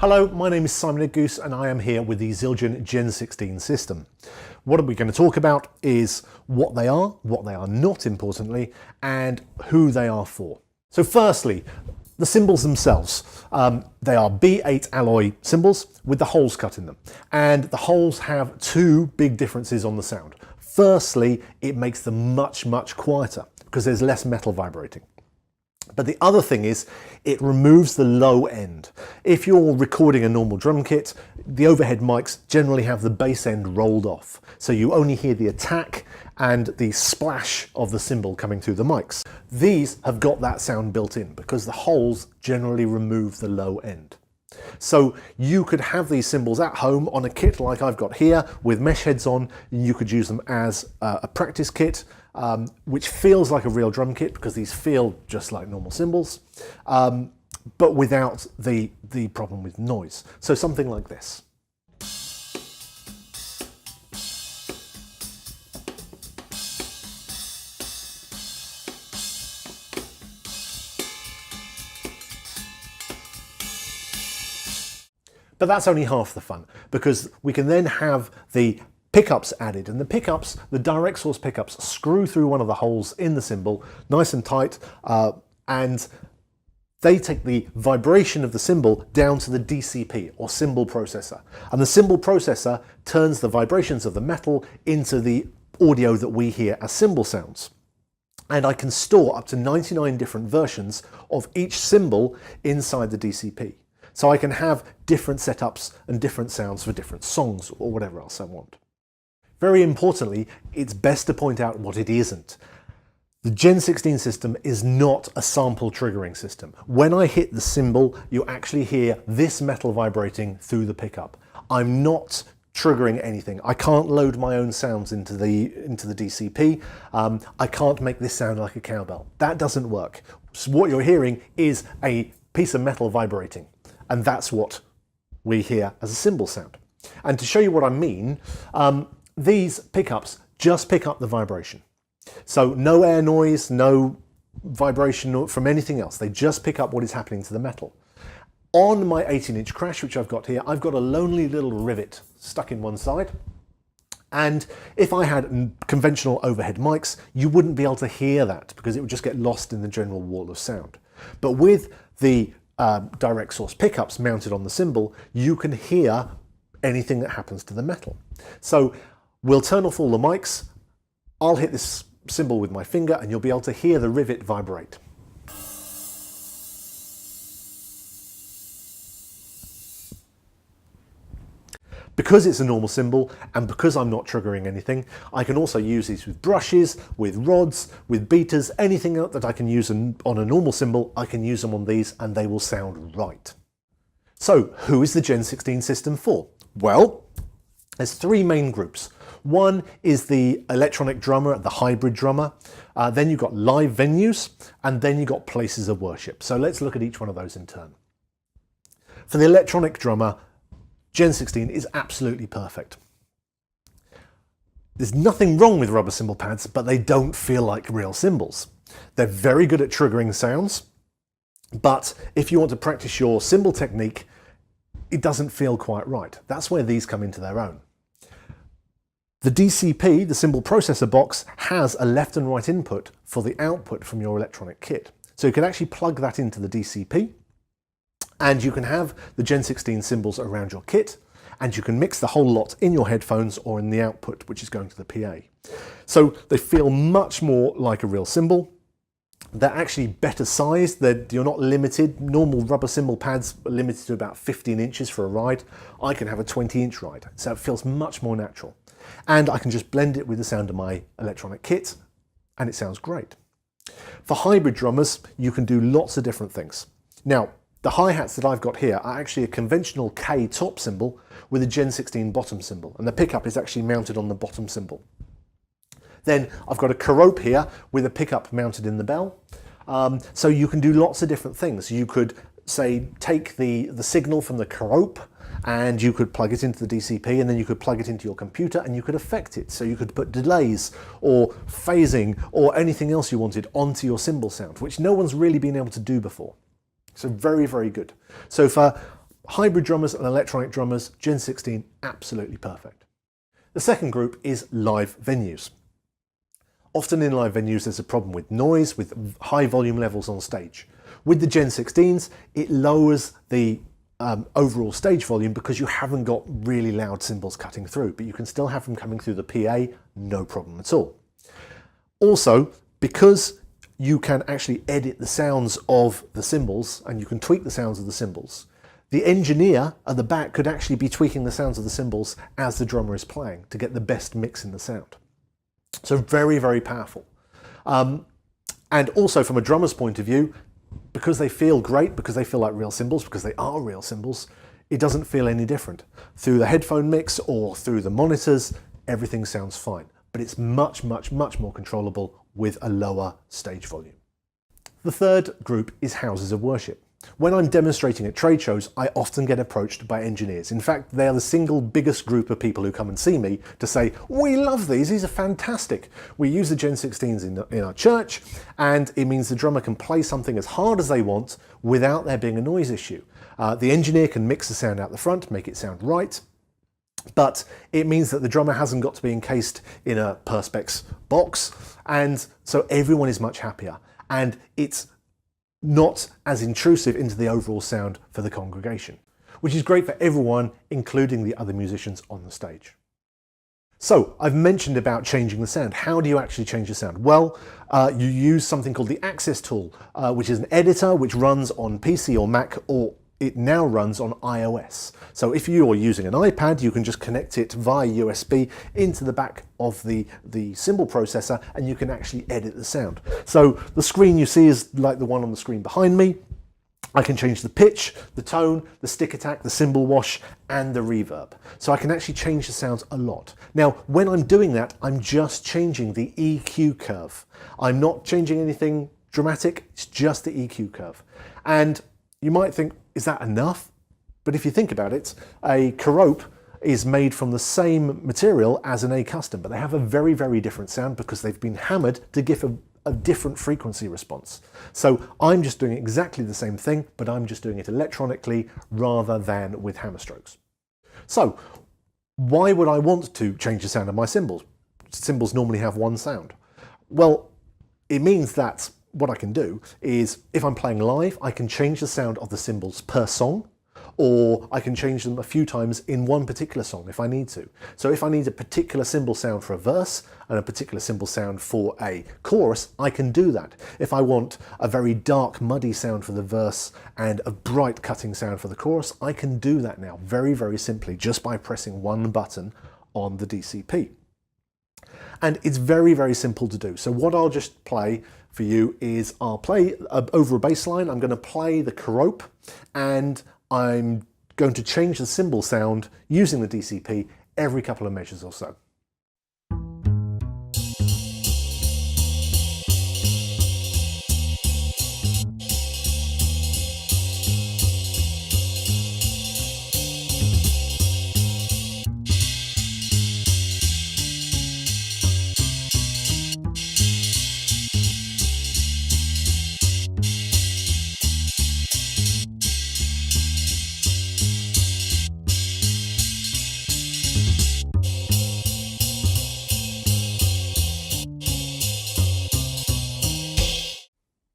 Hello, my name is Simon Goose and I am here with the Zildjian Gen16 system. What we're going to talk about is what they are not importantly, and who they are for. So firstly, the cymbals themselves. They are B8 alloy cymbals with the holes cut in them. And the holes have two big differences on the sound. Firstly, it makes them much quieter because there's less metal vibrating. But the other thing is, it removes the low end. If you're recording a normal drum kit, the overhead mics generally have the bass end rolled off. So you only hear the attack and the splash of the cymbal coming through the mics. These have got that sound built in because the holes generally remove the low end. So you could have these cymbals at home on a kit like I've got here with mesh heads on. You could use them as a practice kit, which feels like a real drum kit because these feel just like normal cymbals, but without the problem with noise. So something like this. But that's only half the fun, because we can then have the pickups added, and the pickups, the direct source pickups, screw through one of the holes in the cymbal, nice and tight, and they take the vibration of the cymbal down to the DCP, or cymbal processor. And the cymbal processor turns the vibrations of the metal into the audio that we hear as cymbal sounds. And I can store up to 99 different versions of each cymbal inside the DCP. So I can have different setups and different sounds for different songs or whatever else I want. Very importantly, it's best to point out what it isn't. The Gen16 system is not a sample triggering system. When I hit the cymbal, you actually hear this metal vibrating through the pickup. I'm not triggering anything. I can't load my own sounds into the DCP. I can't make this sound like a cowbell. That doesn't work. So what you're hearing is a piece of metal vibrating. And that's what we hear as a cymbal sound. And to show you what I mean, these pickups just pick up the vibration. So no air noise, no vibration from anything else. They just pick up what is happening to the metal. On my 18-inch crash, which I've got here, I've got a lonely little rivet stuck in one side. And if I had conventional overhead mics, you wouldn't be able to hear that because it would just get lost in the general wall of sound. But with the direct source pickups mounted on the cymbal, you can hear anything that happens to the metal. So we'll turn off all the mics, I'll hit this cymbal with my finger and you'll be able to hear the rivet vibrate. Because it's a normal cymbal and because I'm not triggering anything, I can also use these with brushes, with rods, with beaters, anything that I can use on a normal cymbal, I can use them on these and they will sound right. So who is the Gen16 system for? Well, there's three main groups. One is the electronic drummer, the hybrid drummer. Then you've got live venues, and then you've got places of worship. So let's look at each one of those in turn. For the electronic drummer, Gen16 is absolutely perfect. There's nothing wrong with rubber cymbal pads, but they don't feel like real cymbals. They're very good at triggering sounds, but if you want to practice your cymbal technique, it doesn't feel quite right. That's where these come into their own. The DCP, the cymbal processor box, has a left and right input for the output from your electronic kit. So you can actually plug that into the DCP, and you can have the Gen16 cymbals around your kit, and you can mix the whole lot in your headphones or in the output, which is going to the PA. So they feel much more like a real cymbal. They're actually better sized. You're not limited. Normal rubber cymbal pads are limited to about 15 inches for a ride. I can have a 20-inch ride, so it feels much more natural. And I can just blend it with the sound of my electronic kit, and it sounds great. For hybrid drummers, you can do lots of different things. Now, the hi-hats that I've got here are actually a conventional K top cymbal with a Gen16 bottom cymbal, and the pickup is actually mounted on the bottom cymbal. Then I've got a Kerope here with a pickup mounted in the bell. So you can do lots of different things. You could, say, take the signal from the Kerope and you could plug it into the DCP, and then you could plug it into your computer and you could affect it. So you could put delays or phasing or anything else you wanted onto your cymbal sound, which no one's really been able to do before. So very, very good. So for hybrid drummers and electronic drummers, Gen 16, absolutely perfect. The second group is live venues. Often in live venues there's a problem with noise, with high volume levels on stage. With the Gen 16s, it lowers the overall stage volume because you haven't got really loud cymbals cutting through, but you can still have them coming through the PA, no problem at all. Also, because you can actually edit the sounds of the cymbals and you can tweak the sounds of the cymbals, the engineer at the back could actually be tweaking the sounds of the cymbals as the drummer is playing to get the best mix in the sound. So very, very powerful. And also from a drummer's point of view, because they feel great, because they feel like real cymbals, because they are real cymbals, it doesn't feel any different. Through the headphone mix or through the monitors, everything sounds fine, but it's much, much, much more controllable with a lower stage volume. The third group is houses of worship. When I'm demonstrating at trade shows, I often get approached by engineers. In fact, they are the single biggest group of people who come and see me to say, we love these are fantastic. We use the Gen 16s in our church, and it means the drummer can play something as hard as they want without there being a noise issue. The engineer can mix the sound out the front, make it sound right, but it means that the drummer hasn't got to be encased in a Perspex box, and so everyone is much happier. And it's not as intrusive into the overall sound for the congregation, which is great for everyone, including the other musicians on the stage. So I've mentioned about changing the sound. How do you actually change the sound? Well, you use something called the Access tool, which is an editor which runs on PC or Mac, or it now runs on iOS. So if you are using an iPad, you can just connect it via USB into the back of the cymbal processor, and you can actually edit the sound. So the screen you see is like the one on the screen behind me. I can change the pitch, the tone, the stick attack, the cymbal wash, and the reverb. So I can actually change the sounds a lot. Now, when I'm doing that, I'm just changing the EQ curve. I'm not changing anything dramatic, it's just the EQ curve. And you might think, is that enough? But if you think about it, a Kerope is made from the same material as an A custom, but they have a very, very different sound because they've been hammered to give a different frequency response. So I'm just doing exactly the same thing, but I'm just doing it electronically rather than with hammer strokes. So why would I want to change the sound of my cymbals? Cymbals normally have one sound. Well, it means that what I can do is, if I'm playing live, I can change the sound of the cymbals per song, or I can change them a few times in one particular song if I need to. So if I need a particular cymbal sound for a verse and a particular cymbal sound for a chorus, I can do that. If I want a very dark, muddy sound for the verse and a bright cutting sound for the chorus, I can do that now very, very simply just by pressing one button on the DCP. And it's very, very simple to do. So what I'll just play for you is I'll play over a bass line. I'm going to play the Kerope, and I'm going to change the cymbal sound using the DCP every couple of measures or so.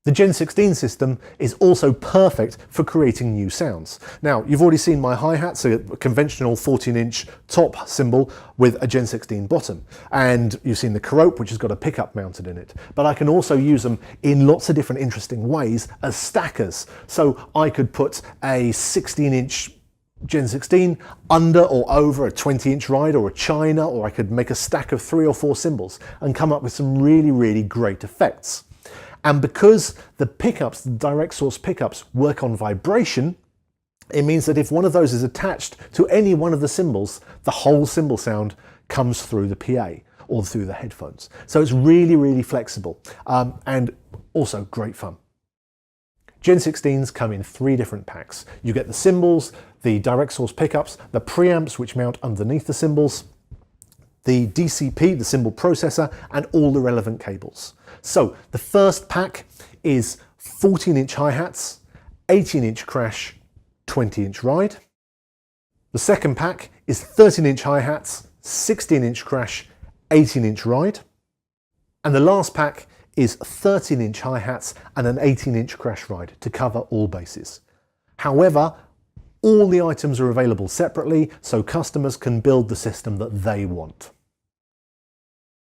The Gen 16 system is also perfect for creating new sounds. Now, you've already seen my hi-hats, a conventional 14-inch top cymbal with a Gen 16 bottom. And you've seen the Kerope, which has got a pickup mounted in it. But I can also use them in lots of different interesting ways as stackers. So I could put a 16-inch Gen 16 under or over a 20-inch ride or a china, or I could make a stack of 3 or 4 cymbals and come up with some really, really great effects. And because the pickups, the direct source pickups, work on vibration, it means that if one of those is attached to any one of the cymbals, the whole cymbal sound comes through the PA or through the headphones. So it's really, really flexible and also great fun. Gen 16s come in 3 different packs. You get the cymbals, the direct source pickups, the preamps which mount underneath the cymbals, the DCP, the cymbal processor, and all the relevant cables. So the first pack is 14-inch hi-hats, 18-inch crash, 20-inch ride. The second pack is 13-inch hi-hats, 16-inch crash, 18-inch ride. And the last pack is 13-inch hi-hats and an 18-inch crash ride to cover all bases. However, all the items are available separately, so customers can build the system that they want.